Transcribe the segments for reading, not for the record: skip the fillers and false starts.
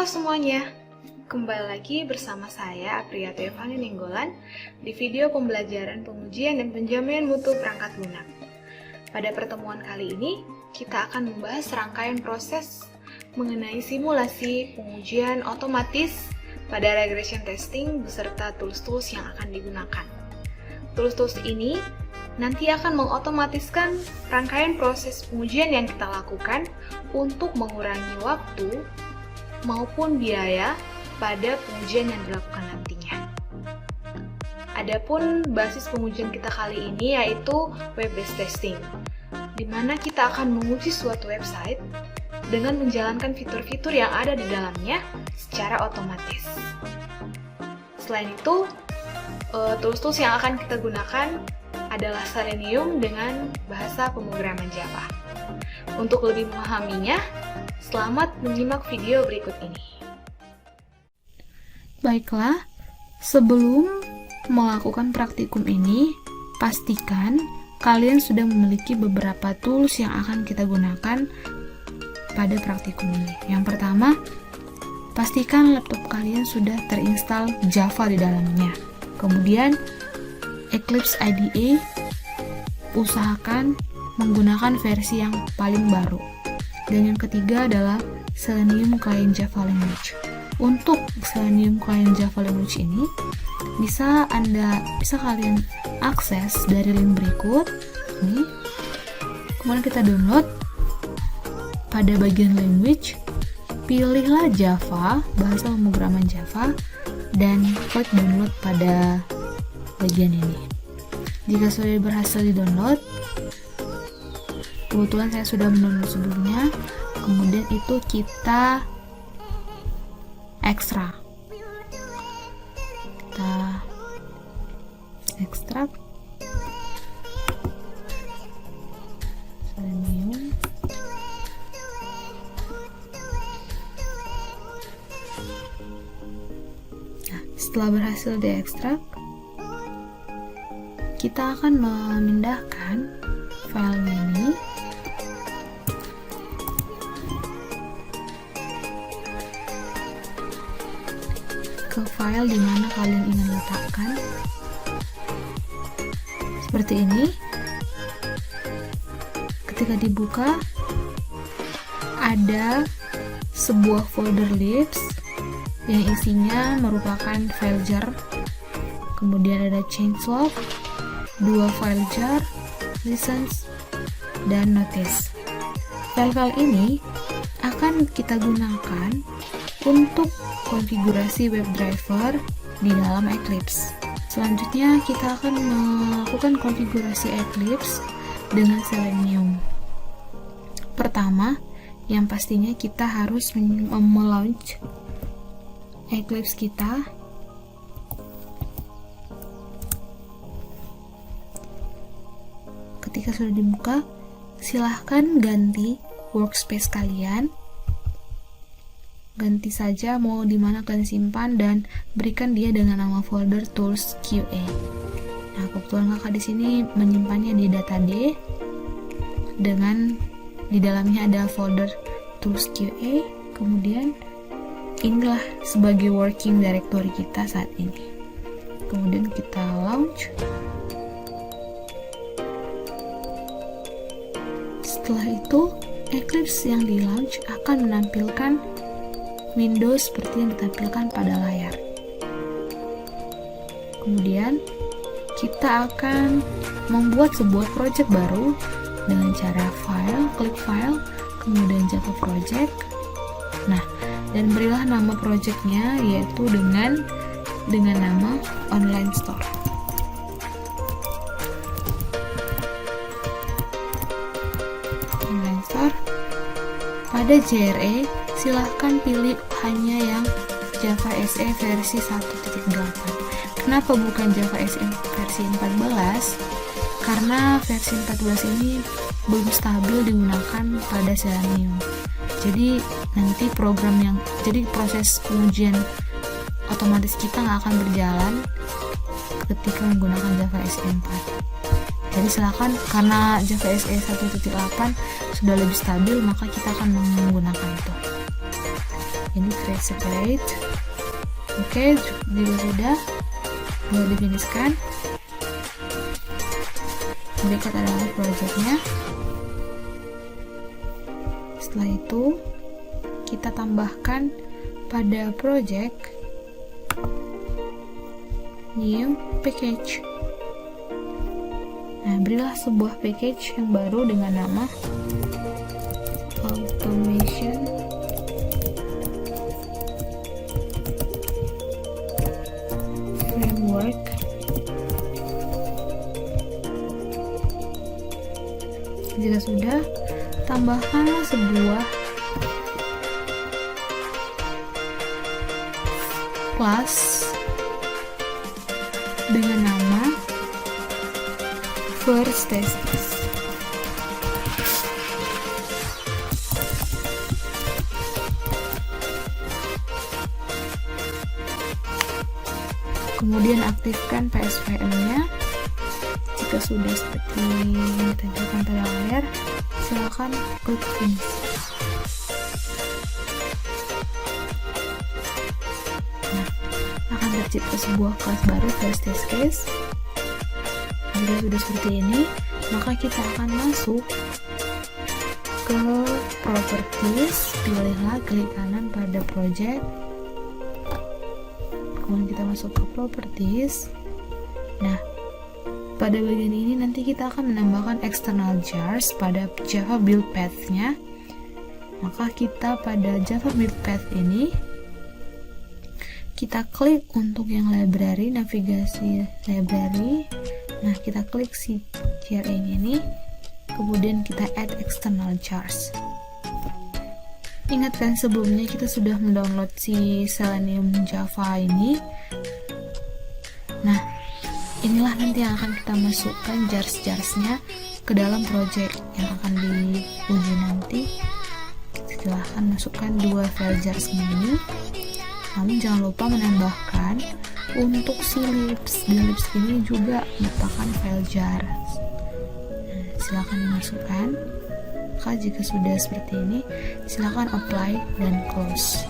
Halo semuanya, kembali lagi bersama saya Apriyato Evani Ninggolan di video pembelajaran pengujian dan penjaminan mutu perangkat lunak. Pada pertemuan kali ini, kita akan membahas rangkaian proses mengenai simulasi pengujian otomatis pada regression testing beserta tools-tools yang akan digunakan. Tools-tools ini nanti akan mengotomatiskan rangkaian proses pengujian yang kita lakukan untuk mengurangi waktu maupun biaya pada pengujian yang dilakukan nantinya. Adapun basis pengujian kita kali ini yaitu web-based testing, di mana kita akan menguji suatu website dengan menjalankan fitur-fitur yang ada di dalamnya secara otomatis. Selain itu, tools-tools yang akan kita gunakan adalah Selenium dengan bahasa pemrograman Java. Untuk lebih memahaminya, selamat menyimak video berikut ini. Baiklah, sebelum melakukan praktikum ini, pastikan kalian sudah memiliki beberapa tools yang akan kita gunakan pada praktikum ini. Yang pertama, pastikan laptop kalian sudah terinstall Java di dalamnya. Kemudian, Eclipse IDE, usahakan menggunakan versi yang paling baru. Dan yang ketiga adalah Selenium Client Java Language. Untuk Selenium Client Java Language ini bisa kalian akses dari link berikut ini. Kemudian kita download. Pada bagian language, pilihlah Java, bahasa pemrograman Java, dan klik download pada bagian ini. Jika sudah berhasil di-download, kebetulan saya sudah mendownload sebelumnya, kemudian itu kita ekstrak. Kita ekstrak Selenium. Nah, setelah berhasil diekstrak, kita akan memindahkan file ini ke file di mana kalian ingin letakkan. Seperti ini. Ketika dibuka, ada sebuah folder libs yang isinya merupakan file jar. Kemudian ada changelog, 2 file jar, license, dan notice. File-file ini akan kita gunakan untuk konfigurasi WebDriver di dalam Eclipse. Selanjutnya kita akan melakukan konfigurasi Eclipse dengan Selenium. Pertama, yang pastinya kita harus melaunch Eclipse kita. Ketika sudah dibuka, silahkan ganti workspace kalian. Ganti saja mau di mana kalian simpan dan berikan dia dengan nama folder tools QA. Nah, kebetulan kakak di sini menyimpannya di data D dengan di dalamnya ada folder tools QA. Kemudian inilah sebagai working directory kita saat ini. Kemudian kita launch. Setelah itu, Eclipse yang di launch akan menampilkan Windows seperti yang ditampilkan pada layar. Kemudian kita akan membuat sebuah project baru dengan cara klik file, kemudian Java project. Nah, dan berilah nama projectnya yaitu dengan nama online store. Online store. Pada JRE, silahkan pilih hanya yang Java SE versi 1.8. Kenapa bukan Java SE versi 14? Karena versi 14 ini belum stabil digunakan pada Selenium. Jadi nanti proses pengujian otomatis kita nggak akan berjalan ketika menggunakan Java SE 4. Jadi silakan, karena Java SE 1.8 sudah lebih stabil, maka kita akan menggunakan itu. ini create separate. Oke, jika sudah difiniskan, dekat adalah projectnya. Setelah itu kita tambahkan pada project new package. Nah, berilah sebuah package yang baru dengan nama automation framework. Jika sudah, tambahkanlah sebuah class dengan nama first test. Kemudian aktifkan PSVM-nya. Jika sudah seperti yang ditampilkan pada layar, silakan klik finish. Nah, akan tercipta sebuah kelas baru first test case. Jika sudah seperti ini, maka kita akan masuk ke properties. Pilihlah klik kanan pada project, kemudian kita masuk ke properties. Nah, pada bagian ini nanti kita akan menambahkan external jars pada Java build path-nya. Maka kita pada Java build path ini, kita klik untuk yang library, navigasi library. Nah, kita klik si jar ini, kemudian kita add external jars. Ingat kan sebelumnya kita sudah mendownload si Selenium Java ini. Nah, inilah nanti yang akan kita masukkan jars-jarsnya ke dalam project yang akan diuji nanti. Silahkan masukkan 2 file jarsnya ini. Namun jangan lupa menambahkan untuk si libs. Di libs ini juga merupakan file jar. Nah, silahkan dimasukkan. Maka jika sudah seperti ini, silahkan apply dan close.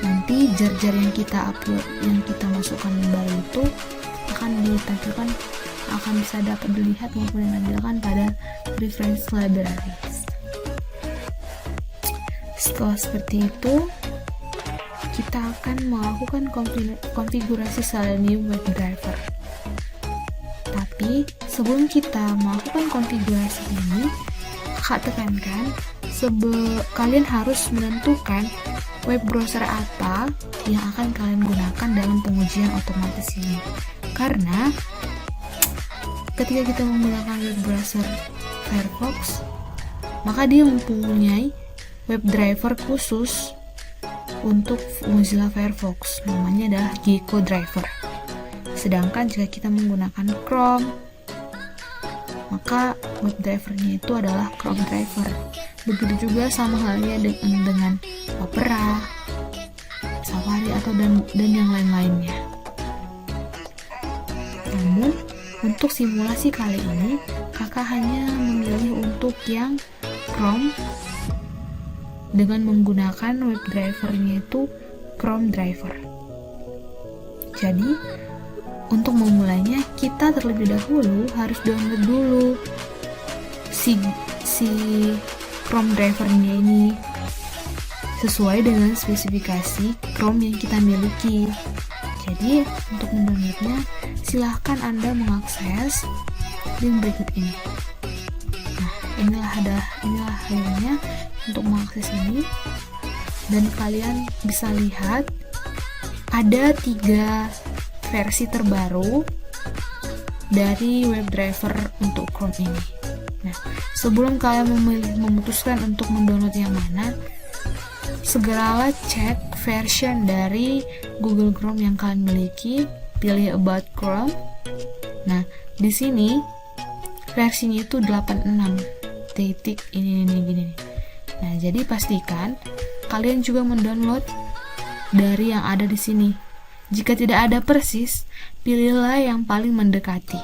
Nanti jar-jar yang kita upload, yang kita masukkan baru itu akan ditampilkan, akan bisa dapat dilihat maupun ditampilkan pada reference libraries. Setelah seperti itu, kita akan melakukan konfigurasi Selenium WebDriver. Tapi sebelum kita melakukan konfigurasi ini, Kak tekankan, kalian harus menentukan web browser apa yang akan kalian gunakan dalam pengujian otomatis ini. Karena ketika kita menggunakan web browser Firefox, maka dia mempunyai web driver khusus untuk Mozilla Firefox, namanya adalah Gecko Driver. Sedangkan jika kita menggunakan Chrome, maka web drivernya itu adalah Chrome Driver. Begitu juga sama halnya dengan Opera, Safari atau dan yang lain-lainnya. Namun untuk simulasi kali ini, kakak hanya memilih untuk yang Chrome dengan menggunakan web drivernya itu Chrome Driver. Jadi untuk memulainya, kita terlebih dahulu harus download dulu si Chrome drivernya ini sesuai dengan spesifikasi Chrome yang kita miliki. Jadi untuk mendownloadnya, silahkan Anda mengakses link berikut ini. Nah, inilah linknya untuk mengakses ini, dan kalian bisa lihat ada 3 versi terbaru dari WebDriver untuk Chrome ini. Nah, sebelum kalian memutuskan untuk mendownload yang mana, segeralah cek version dari Google Chrome yang kalian miliki, pilih About Chrome. Nah, di sini versinya itu 86 titik ini gini. Nah, jadi pastikan kalian juga mendownload dari yang ada di sini. Jika tidak ada persis, pilihlah yang paling mendekati.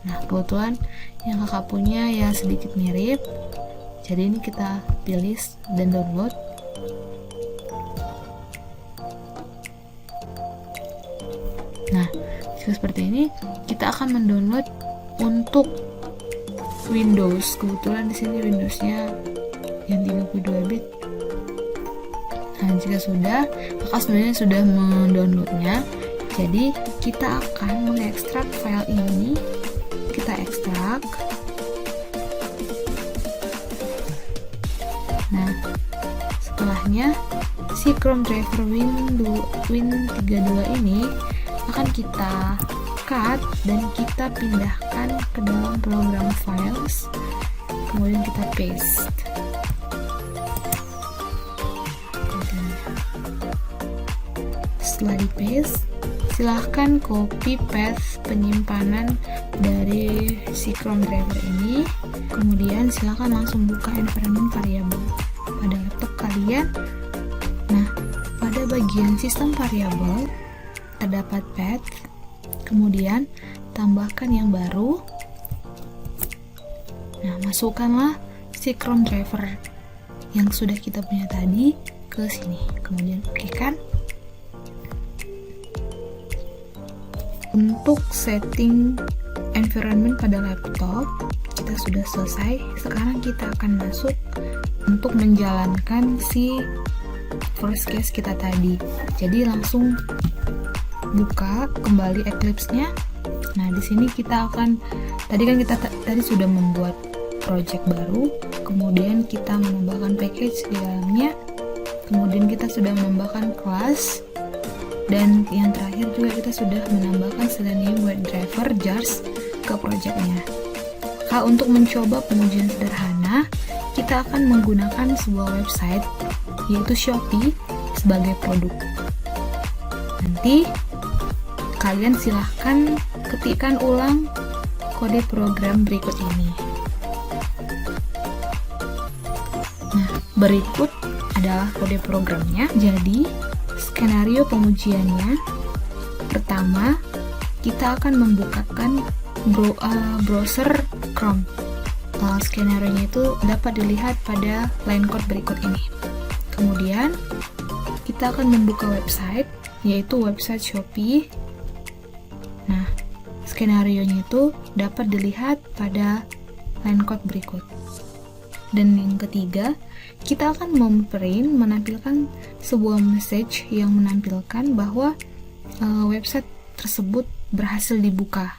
Nah, kebetulan yang kakak punya ya sedikit mirip, jadi ini kita pilih dan download. Jika seperti ini, kita akan mendownload untuk Windows. Kebetulan di sini Windowsnya yang 32 bit. Nah, jika sudah, maka sebenarnya sudah mendownloadnya. Jadi kita akan mengekstrak file ini. Kita ekstrak. Nah, setelahnya si Chrome driver Win32 ini akan kita cut dan kita pindahkan ke dalam program files, kemudian kita paste. Setelah di paste, silahkan copy path penyimpanan dari si Chrome driver ini, kemudian silahkan langsung buka environment variable pada laptop kalian. Nah, pada bagian sistem variable terdapat path, kemudian tambahkan yang baru. Nah, masukkanlah si Chrome driver yang sudah kita punya tadi ke sini, kemudian oke-kan. Untuk setting environment pada laptop kita sudah selesai. Sekarang kita akan masuk untuk menjalankan si first case kita tadi. Jadi langsung buka kembali Eclipse-nya. Nah, di sini kita akan tadi sudah membuat project baru, kemudian kita menambahkan package di dalamnya, kemudian kita sudah menambahkan kelas, dan yang terakhir juga kita sudah menambahkan Selenium WebDriver jars ke projectnya. Untuk mencoba pengujian sederhana, kita akan menggunakan sebuah website yaitu Shopee sebagai produk. Nanti kalian silahkan ketikkan ulang kode program berikut ini. Nah, berikut adalah kode programnya. Jadi skenario pengujiannya, pertama kita akan membukakan browser Chrome. Skenario-nya itu dapat dilihat pada line code berikut ini. Kemudian kita akan membuka website, yaitu website Shopee. Nah, skenario-nya itu dapat dilihat pada line code berikut. Dan yang ketiga, kita akan menampilkan sebuah message yang menampilkan bahwa website tersebut berhasil dibuka.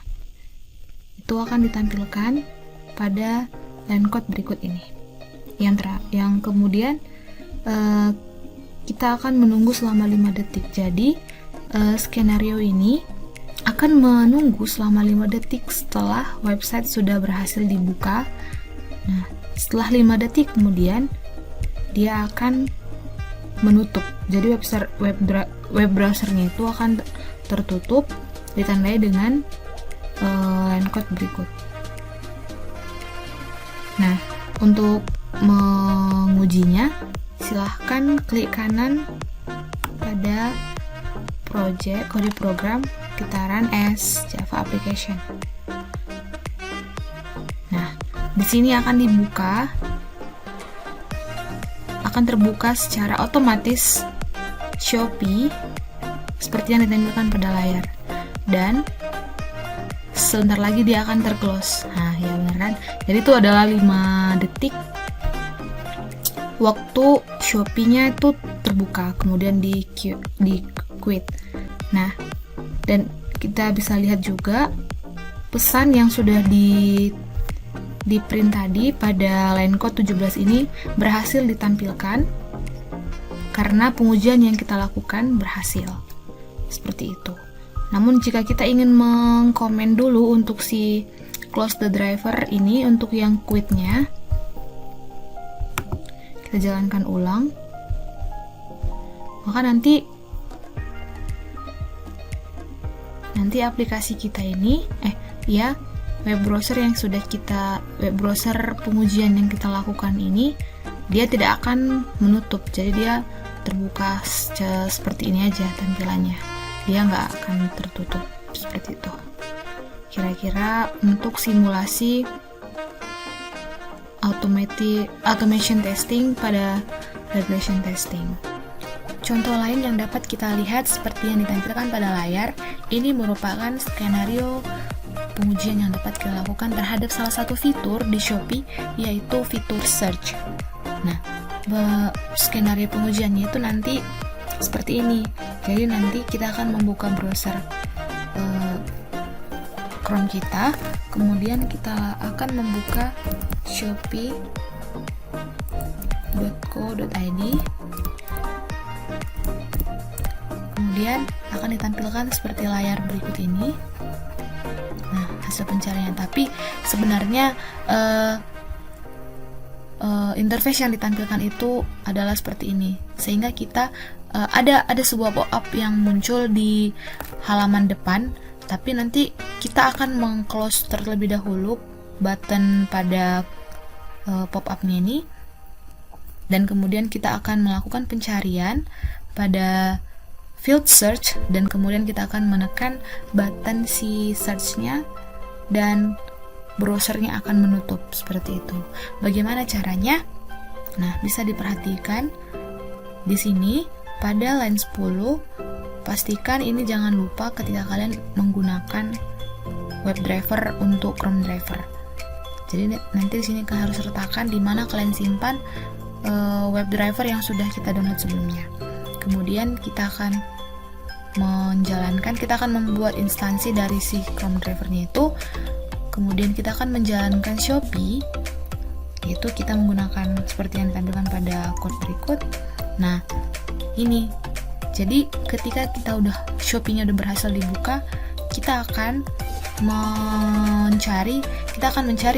Itu akan ditampilkan pada line code berikut ini. Yang kemudian kita akan menunggu selama 5 detik. Jadi skenario ini akan menunggu selama 5 detik setelah website sudah berhasil dibuka. Nah, setelah 5 detik kemudian dia akan menutup. Jadi web browsernya itu akan tertutup, ditandai dengan line code berikut. Nah, untuk mengujinya, silahkan klik kanan pada project kode program, kita run as Java application. Nah, di sini akan terbuka secara otomatis Shopee seperti yang ditampilkan pada layar, dan sebentar lagi dia akan terclose. Nah, ya benar kan? Jadi itu adalah 5 detik waktu Shopee-nya itu terbuka, kemudian di quit. Nah, dan kita bisa lihat juga pesan yang sudah di print tadi pada line code 17 ini berhasil ditampilkan karena pengujian yang kita lakukan berhasil. Seperti itu. Namun jika kita ingin mengkomen dulu untuk si close the driver ini, untuk yang quitnya, kita jalankan ulang, maka nanti aplikasi kita ini web browser pengujian yang kita lakukan ini, dia tidak akan menutup. Jadi dia terbuka seperti ini aja tampilannya, dia nggak akan tertutup seperti itu. Kira-kira untuk simulasi automation testing pada regression testing. Contoh lain yang dapat kita lihat seperti yang ditampilkan pada layar, ini merupakan skenario pengujian yang dapat kita lakukan terhadap salah satu fitur di Shopee, yaitu fitur search. Nah, skenario pengujiannya itu nanti seperti ini. Jadi nanti kita akan membuka browser Chrome kita, kemudian kita akan membuka shopee.co.id, kemudian akan ditampilkan seperti layar berikut ini. Nah, hasil pencarian, tapi sebenarnya interface yang ditampilkan itu adalah seperti ini, sehingga kita ada sebuah pop-up yang muncul di halaman depan, tapi nanti kita akan meng-close terlebih dahulu button pada pop-up-nya ini, dan kemudian kita akan melakukan pencarian pada field search, dan kemudian kita akan menekan button si search-nya dan browsernya akan menutup seperti itu. Bagaimana caranya? Nah, bisa diperhatikan di sini pada line 10. Pastikan ini jangan lupa ketika kalian menggunakan WebDriver untuk Chrome driver. Jadi nanti di sini kalian harus letakkan di mana kalian simpan WebDriver yang sudah kita download sebelumnya. Kemudian kita akan membuat instansi dari si Chrome drivernya itu. Kemudian kita akan menjalankan Shopee, yaitu kita menggunakan seperti yang ditampilkan pada code berikut. Nah, ini. Jadi ketika kita Shopee-nya udah berhasil dibuka, kita akan mencari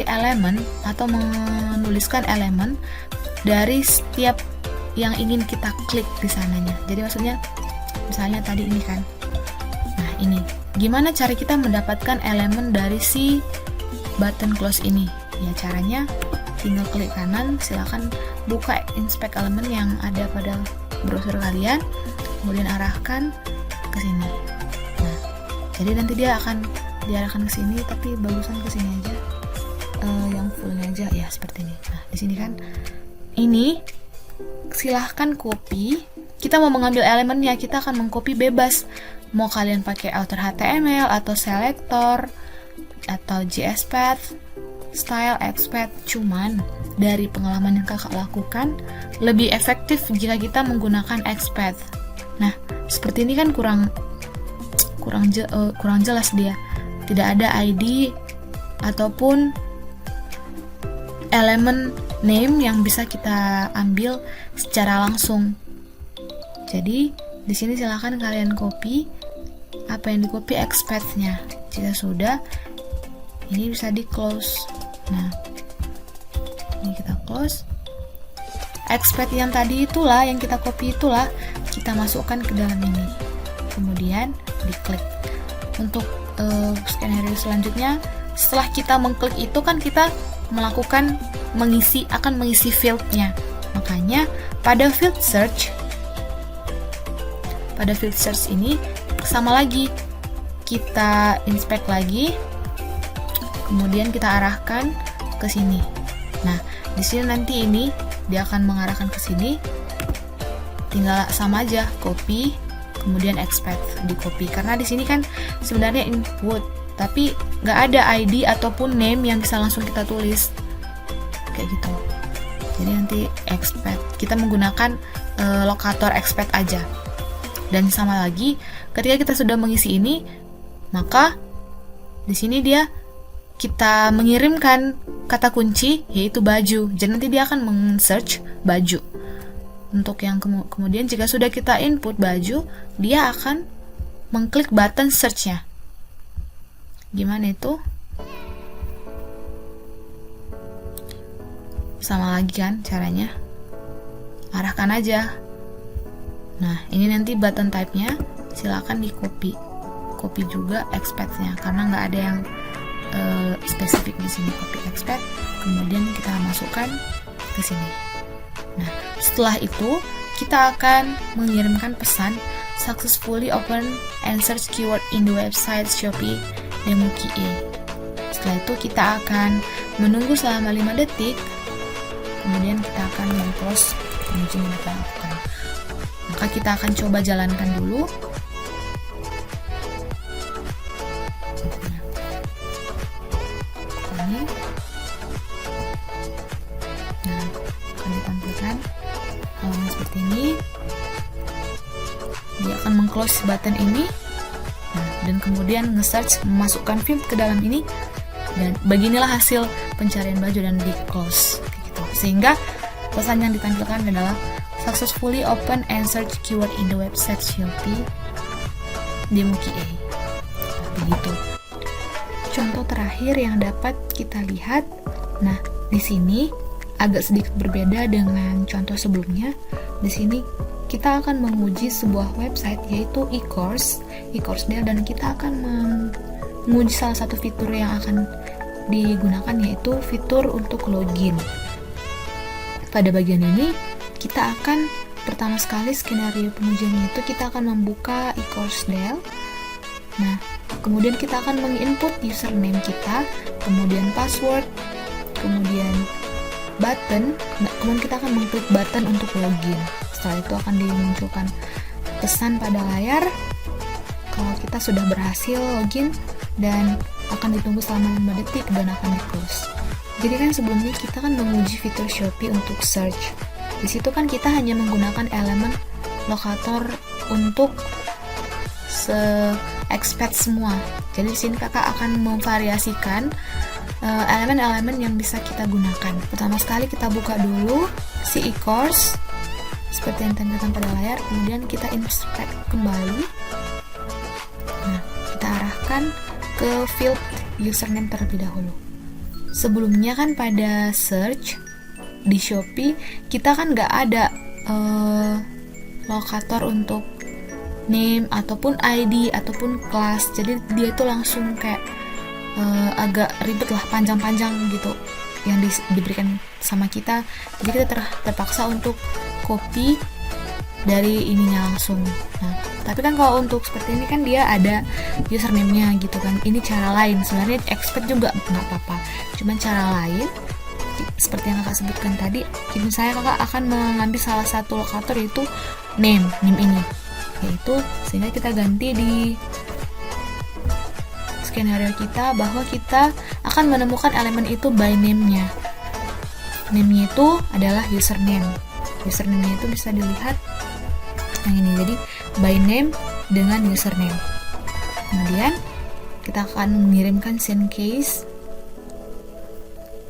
elemen atau menuliskan elemen dari setiap yang ingin kita klik di sananya. Jadi maksudnya misalnya tadi ini kan. Nah, ini. Gimana cara kita mendapatkan elemen dari si button close ini? Ya, caranya tinggal klik kanan, silakan buka inspect element yang ada pada browser kalian, kemudian arahkan ke sini. Nah, jadi nanti dia akan diarahkan ke sini, tapi bagusan ke sini aja, yang fullnya aja ya seperti ini. Nah, di sini kan, ini silahkan copy. Kita mau mengambil elemennya, kita akan mengcopy bebas. Mau kalian pakai outer HTML atau selector atau JSPath, style, XPath. Cuman dari pengalaman yang kakak lakukan, lebih efektif jika kita menggunakan XPath. Nah, seperti ini kan kurang jelas dia. Tidak ada ID ataupun elemen name yang bisa kita ambil secara langsung. Jadi di sini silahkan kalian copy apa yang di copy XPath-nya. Jika sudah, ini bisa di close. Nah, ini kita close. XPath yang tadi itulah, yang kita copy itulah, kita masukkan ke dalam ini. Kemudian diklik. Untuk skenario selanjutnya, setelah kita mengklik itu kan kita akan mengisi field-nya. Makanya pada field search ini sama lagi, kita inspect lagi, kemudian kita arahkan ke sini. Nah, di sini nanti ini dia akan mengarahkan ke sini. Tinggal sama aja copy, kemudian expect di copy. Karena di sini kan sebenarnya input, tapi nggak ada ID ataupun name yang bisa langsung kita tulis kayak gitu. Jadi nanti expect, kita menggunakan lokator expect aja. Dan sama lagi, ketika kita sudah mengisi ini, maka di sini kita mengirimkan kata kunci yaitu baju. Jadi nanti dia akan men-search baju. Untuk yang kemudian jika sudah kita input baju, dia akan mengklik button search-nya. Gimana itu? Sama lagi kan caranya. Arahkan aja. Nah, ini nanti button type-nya silakan di copy. Copy juga expect-nya karena nggak ada yang spesifik di sini. Copy expect, kemudian kita masukkan ke sini. Nah, setelah itu kita akan mengirimkan pesan successfully open and search keyword in the website Shopee Demo QA. Setelah itu kita akan menunggu selama 5 detik, kemudian kita akan men-close pengujian yang kita lakukan. Nah, maka kita akan coba jalankan dulu. Ini. Nah, akan ditampilkan halaman seperti ini. Dia akan meng-close button ini. Nah, dan kemudian nge-search, memasukkan field ke dalam ini, dan beginilah hasil pencarian baju dan di close gitu. Sehingga pesan yang ditampilkan adalah successfully open and search keyword in the website Shopee di Muki A. Begitu. Contoh terakhir yang dapat kita lihat. Nah, di sini agak sedikit berbeda dengan contoh sebelumnya. Di sini kita akan menguji sebuah website yaitu e-course.dl, dan kita akan menguji salah satu fitur yang akan digunakan yaitu fitur untuk login. Pada bagian ini kita akan pertama sekali skenario pengujiannya itu kita akan membuka e-course.dl. Nah, kemudian kita akan menginput username kita, kemudian password, kemudian button. Nah, kemudian kita akan mengklik button untuk login. Setelah itu akan dimunculkan pesan pada layar kalau kita sudah berhasil login, dan akan ditunggu selama 5 detik dan akan di-close. Jadi kan sebelumnya kita kan menguji fitur Shopee untuk search. Di situ kan kita hanya menggunakan elemen lokator untuk expand semua. Jadi di sini kakak akan memvariasikan elemen-elemen yang bisa kita gunakan. Pertama sekali kita buka dulu si e-course seperti yang tampilkan pada layar, kemudian kita inspect kembali. Nah, kita arahkan ke field username terlebih dahulu. Sebelumnya kan pada search di Shopee kita kan nggak ada lokator untuk name ataupun ID ataupun kelas, jadi dia itu langsung kayak agak ribet lah, panjang-panjang gitu yang diberikan sama kita. Jadi kita terpaksa untuk copy dari ininya langsung. Nah, tapi kan kalau untuk seperti ini kan dia ada username-nya gitu kan. Ini cara lain. Sebenarnya expert juga nggak apa-apa. Cuman cara lain seperti yang kakak sebutkan tadi, misalnya kakak akan mengambil salah satu lokator yaitu name ini, yaitu sehingga kita ganti di skenario kita bahwa kita akan menemukan elemen itu by name-nya. Name-nya itu adalah username. Username-nya itu bisa dilihat yang ini, jadi by name dengan username. Kemudian kita akan mengirimkan send case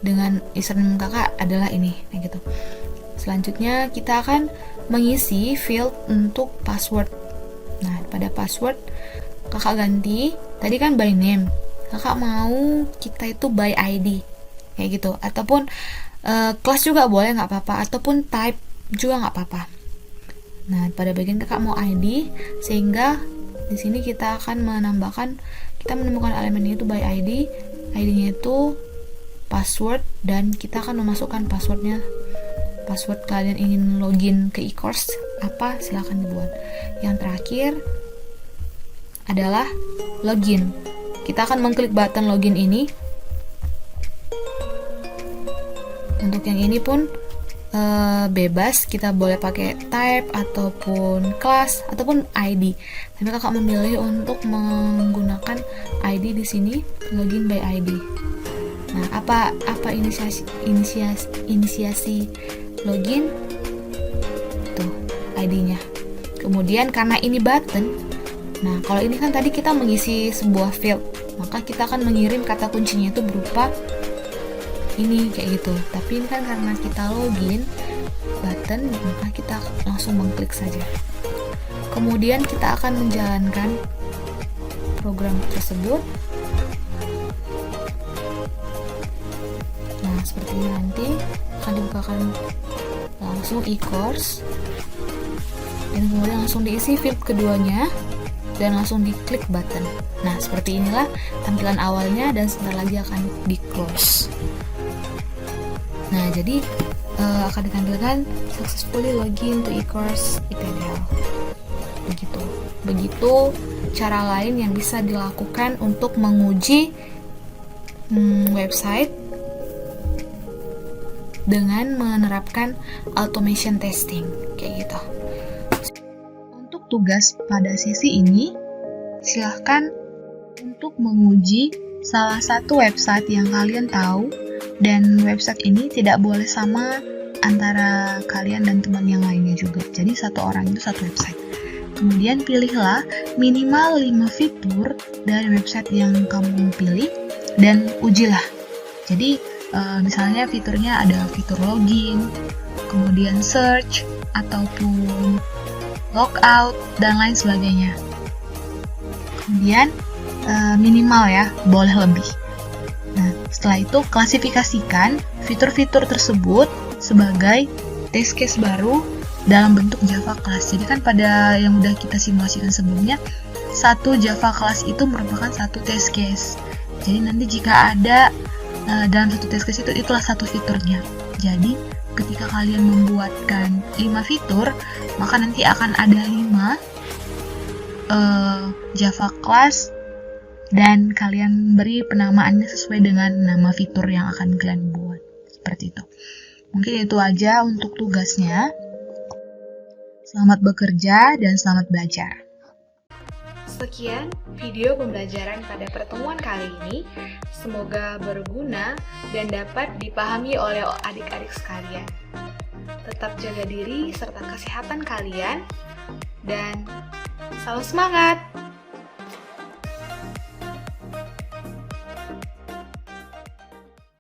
dengan username kakak adalah ini, kayak gitu. Selanjutnya kita akan mengisi field untuk password. Nah, pada password kakak ganti, tadi kan by name, kakak mau kita itu by ID, kayak gitu. Ataupun kelas juga boleh, nggak apa-apa. Ataupun type juga nggak apa-apa. Nah, pada bagian kakak mau ID, sehingga di sini kita akan menambahkan, kita menemukan elemen itu by ID, ID-nya itu password, dan kita akan memasukkan passwordnya. Password kalian ingin login ke e-course apa, silahkan dibuat. Yang terakhir adalah login. Kita akan mengklik button login ini. Untuk yang ini pun bebas, kita boleh pakai type ataupun kelas ataupun ID. Tapi kakak memilih untuk menggunakan ID di sini, login by ID. Nah, apa inisiasi login? Tuh, ID-nya. Kemudian karena ini button, nah kalau ini kan tadi kita mengisi sebuah field, maka kita akan mengirim kata kuncinya itu berupa ini, kayak gitu. Tapi ini kan karena kita login button, maka kita langsung mengklik saja. Kemudian kita akan menjalankan program tersebut. Nah, seperti ini nanti akan dibukakan langsung e-course, dan kemudian langsung diisi field keduanya dan langsung diklik button. Nah, seperti inilah tampilan awalnya, dan sebentar lagi akan di close. Nah, jadi akan ditampilkan successfully login to e-course IPDL. Begitu cara lain yang bisa dilakukan untuk menguji website dengan menerapkan automation testing, kayak gitu. tugas pada sesi ini, silahkan untuk menguji salah satu website yang kalian tahu, dan website ini tidak boleh sama antara kalian dan teman yang lainnya juga. Jadi satu orang itu satu website. Kemudian pilihlah minimal 5 fitur dari website yang kamu pilih dan ujilah. Jadi misalnya fiturnya ada fitur login, kemudian search, ataupun logout, dan lain sebagainya. Kemudian minimal ya, boleh lebih. Nah, setelah itu klasifikasikan fitur-fitur tersebut sebagai test case baru dalam bentuk Java class. Jadi kan pada yang udah kita simulasikan sebelumnya, satu Java class itu merupakan satu test case. Jadi nanti jika ada dalam satu test case itu, itulah satu fiturnya. Jadi ketika kalian membuatkan 5 fitur, maka nanti akan ada 5 Java class dan kalian beri penamaannya sesuai dengan nama fitur yang akan kalian buat. Seperti itu. Mungkin itu aja untuk tugasnya. Selamat bekerja dan selamat belajar. Sekian video pembelajaran pada pertemuan kali ini. Semoga berguna dan dapat dipahami oleh adik-adik sekalian. Tetap jaga diri serta kesehatan kalian, dan salam semangat!